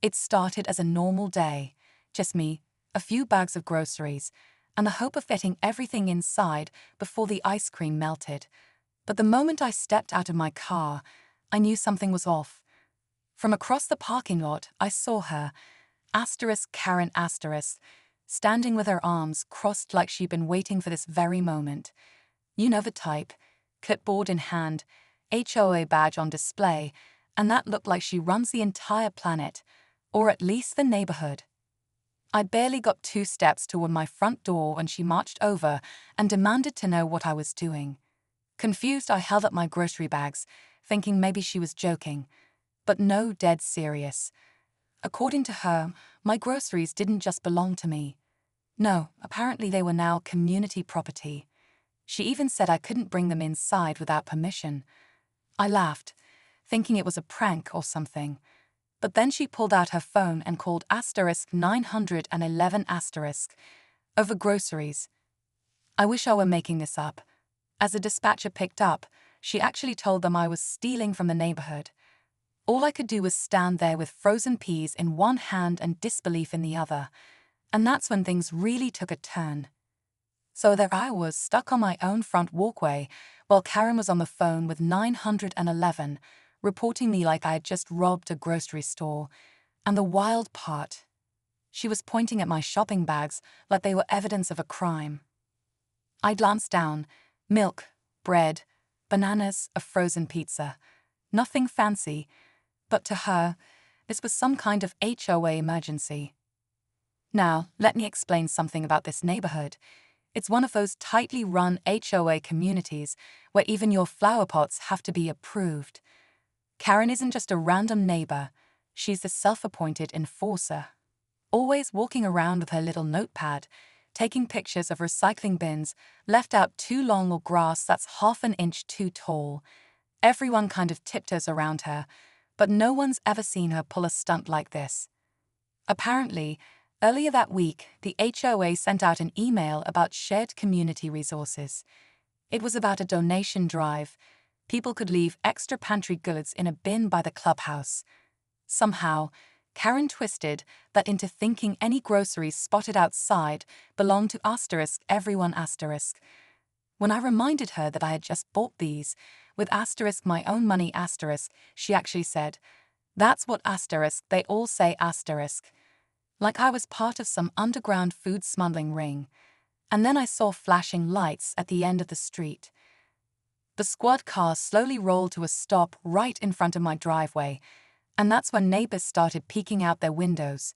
It started as a normal day, just me, a few bags of groceries, and the hope of fitting everything inside before the ice cream melted. But the moment I stepped out of my car, I knew something was off. From across the parking lot, I saw her, Karen standing with her arms crossed like she'd been waiting for this very moment. You know the type, clipboard in hand, HOA badge on display, and that looked like she runs the entire planet, or at least the neighborhood. I barely got 2 steps toward my front door when she marched over and demanded to know what I was doing. Confused, I held up my grocery bags, thinking maybe she was joking. But no, dead serious. According to her, my groceries didn't just belong to me. No, apparently they were now community property. She even said I couldn't bring them inside without permission. I laughed, thinking it was a prank or something. But then she pulled out her phone and called *911 over groceries. I wish I were making this up. As the dispatcher picked up, she actually told them I was stealing from the neighborhood. All I could do was stand there with frozen peas in one hand and disbelief in the other. And that's when things really took a turn. So there I was, stuck on my own front walkway, while Karen was on the phone with 911, reporting me like I had just robbed a grocery store. And the wild part, she was pointing at my shopping bags like they were evidence of a crime. I glanced down. Milk, bread, bananas, a frozen pizza. Nothing fancy, but to her, this was some kind of HOA emergency. Now, let me explain something about this neighborhood. It's one of those tightly run HOA communities where even your flower pots have to be approved. Karen isn't just a random neighbor, she's the self-appointed enforcer. Always walking around with her little notepad, taking pictures of recycling bins left out too long or grass that's half an inch too tall. Everyone kind of tiptoes around her, but no one's ever seen her pull a stunt like this. Apparently, earlier that week, the HOA sent out an email about shared community resources. It was about a donation drive. People could leave extra pantry goods in a bin by the clubhouse. Somehow, Karen twisted that into thinking any groceries spotted outside belonged to everyone. When I reminded her that I had just bought these, with my own money she actually said, "That's what they all say *." Like I was part of some underground food smuggling ring. And then I saw flashing lights at the end of the street. The squad car slowly rolled to a stop right in front of my driveway, and that's when neighbors started peeking out their windows.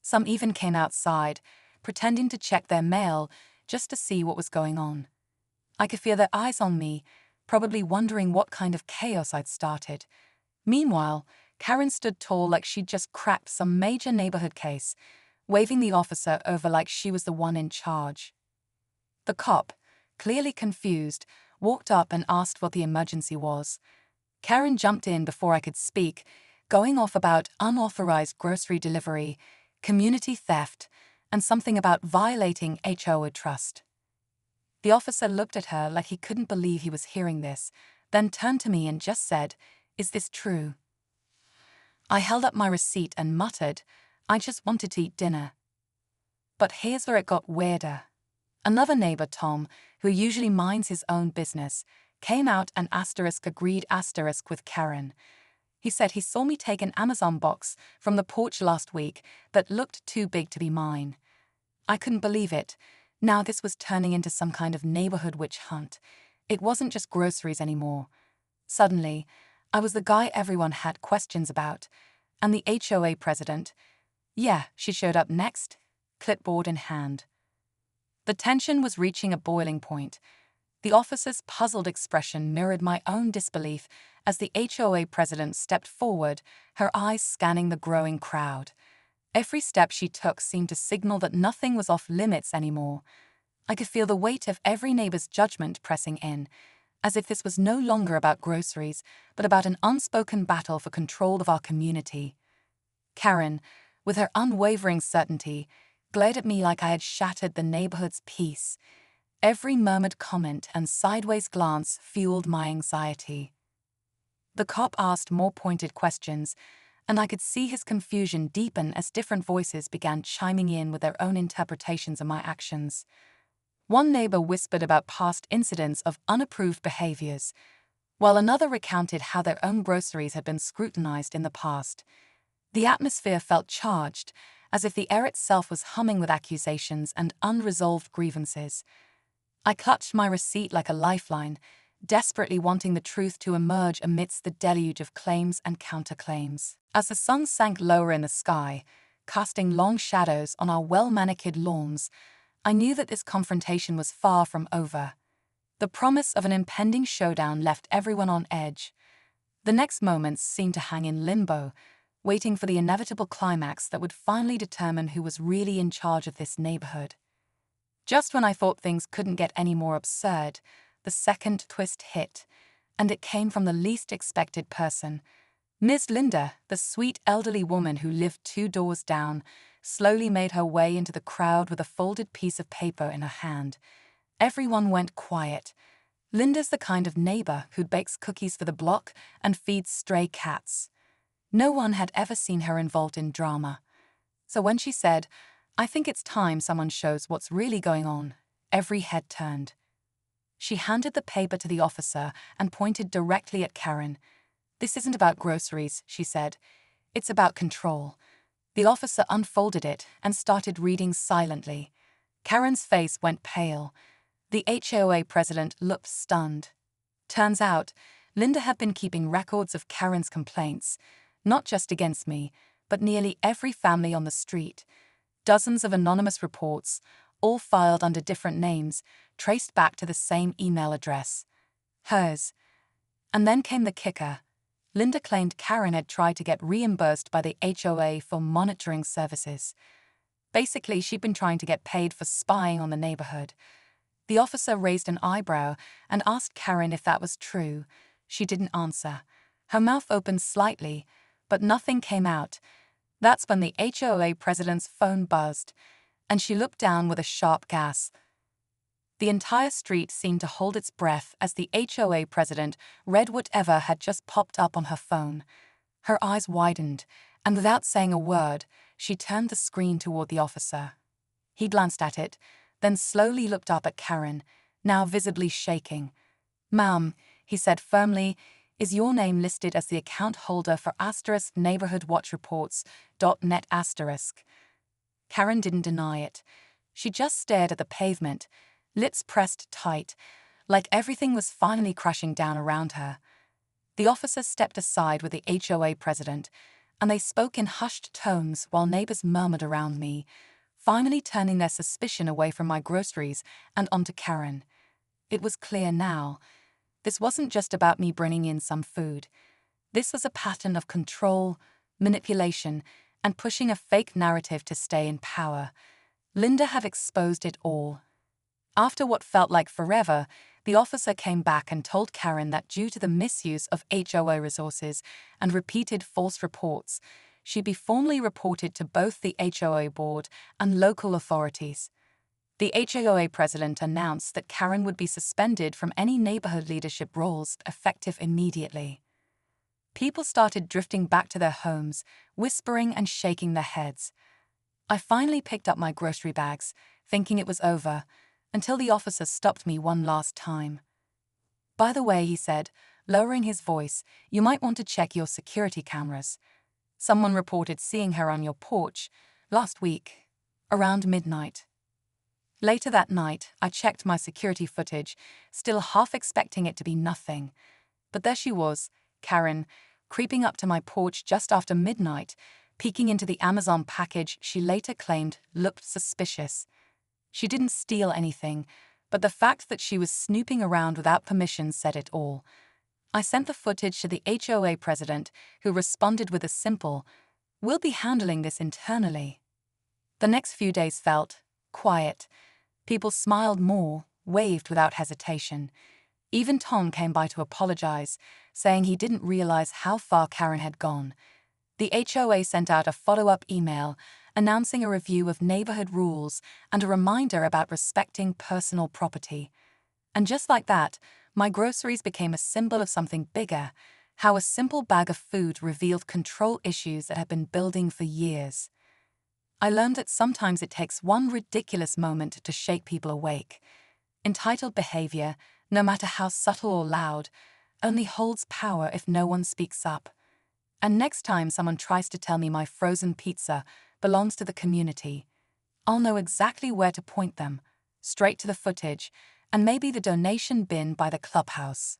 Some even came outside, pretending to check their mail just to see what was going on. I could feel their eyes on me, probably wondering what kind of chaos I'd started. Meanwhile, Karen stood tall like she'd just cracked some major neighborhood case, waving the officer over like she was the one in charge. The cop, clearly confused, walked up and asked what the emergency was. Karen jumped in before I could speak, going off about unauthorized grocery delivery, community theft, and something about violating HOA trust. The officer looked at her like he couldn't believe he was hearing this, then turned to me and just said, "Is this true?" I held up my receipt and muttered, "I just wanted to eat dinner." But here's where it got weirder. Another neighbor, Tom, who usually minds his own business, came out and agreed with Karen. He said he saw me take an Amazon box from the porch last week that looked too big to be mine. I couldn't believe it. Now this was turning into some kind of neighborhood witch hunt. It wasn't just groceries anymore. Suddenly, I was the guy everyone had questions about. And the HOA president. Yeah, she showed up next, clipboard in hand. The tension was reaching a boiling point. The officer's puzzled expression mirrored my own disbelief as the HOA president stepped forward, her eyes scanning the growing crowd. Every step she took seemed to signal that nothing was off limits anymore. I could feel the weight of every neighbor's judgment pressing in, as if this was no longer about groceries, but about an unspoken battle for control of our community. Karen, with her unwavering certainty, glared at me like I had shattered the neighborhood's peace. Every murmured comment and sideways glance fueled my anxiety. The cop asked more pointed questions, and I could see his confusion deepen as different voices began chiming in with their own interpretations of my actions. One neighbor whispered about past incidents of unapproved behaviors, while another recounted how their own groceries had been scrutinized in the past. The atmosphere felt charged, as if the air itself was humming with accusations and unresolved grievances. I clutched my receipt like a lifeline, desperately wanting the truth to emerge amidst the deluge of claims and counterclaims. As the sun sank lower in the sky, casting long shadows on our well-manicured lawns, I knew that this confrontation was far from over. The promise of an impending showdown left everyone on edge. The next moments seemed to hang in limbo, waiting for the inevitable climax that would finally determine who was really in charge of this neighborhood. Just when I thought things couldn't get any more absurd, the second twist hit, and it came from the least expected person. Ms. Linda, the sweet elderly woman who lived 2 doors down, slowly made her way into the crowd with a folded piece of paper in her hand. Everyone went quiet. Linda's the kind of neighbor who bakes cookies for the block and feeds stray cats. No one had ever seen her involved in drama. So when she said, "I think it's time someone shows what's really going on," every head turned. She handed the paper to the officer and pointed directly at Karen. "This isn't about groceries," she said. "It's about control." The officer unfolded it and started reading silently. Karen's face went pale. The HOA president looked stunned. Turns out, Linda had been keeping records of Karen's complaints, not just against me, but nearly every family on the street. Dozens of anonymous reports, all filed under different names, traced back to the same email address. Hers. And then came the kicker. Linda claimed Karen had tried to get reimbursed by the HOA for monitoring services. Basically, she'd been trying to get paid for spying on the neighborhood. The officer raised an eyebrow and asked Karen if that was true. She didn't answer. Her mouth opened slightly, but nothing came out. That's when the HOA president's phone buzzed, and she looked down with a sharp gasp. The entire street seemed to hold its breath as the HOA president read whatever had just popped up on her phone. Her eyes widened, and without saying a word, she turned the screen toward the officer. He glanced at it, then slowly looked up at Karen, now visibly shaking. "Ma'am," he said firmly, "is your name listed as the account holder for *neighborhood watch reports.net*?" Karen didn't deny it. She just stared at the pavement, lips pressed tight, like everything was finally crashing down around her. The officer stepped aside with the HOA president, and they spoke in hushed tones while neighbors murmured around me, finally turning their suspicion away from my groceries and onto Karen. It was clear now. This wasn't just about me bringing in some food. This was a pattern of control, manipulation, and pushing a fake narrative to stay in power. Linda had exposed it all. After what felt like forever, the officer came back and told Karen that due to the misuse of HOA resources and repeated false reports, she'd be formally reported to both the HOA board and local authorities. The HOA president announced that Karen would be suspended from any neighborhood leadership roles effective immediately. People started drifting back to their homes, whispering and shaking their heads. I finally picked up my grocery bags, thinking it was over, until the officer stopped me one last time. "By the way," he said, lowering his voice, "you might want to check your security cameras. Someone reported seeing her on your porch last week, around midnight." Later that night, I checked my security footage, still half expecting it to be nothing. But there she was, Karen, creeping up to my porch just after midnight, peeking into the Amazon package she later claimed looked suspicious. She didn't steal anything, but the fact that she was snooping around without permission said it all. I sent the footage to the HOA president, who responded with a simple, "We'll be handling this internally." The next few days felt quiet. People smiled more, waved without hesitation. Even Tom came by to apologize, saying he didn't realize how far Karen had gone. The HOA sent out a follow-up email announcing a review of neighborhood rules and a reminder about respecting personal property. And just like that, my groceries became a symbol of something bigger, how a simple bag of food revealed control issues that had been building for years. I learned that sometimes it takes one ridiculous moment to shake people awake. Entitled behavior, no matter how subtle or loud, only holds power if no one speaks up. And next time someone tries to tell me my frozen pizza belongs to the community, I'll know exactly where to point them, straight to the footage, and maybe the donation bin by the clubhouse.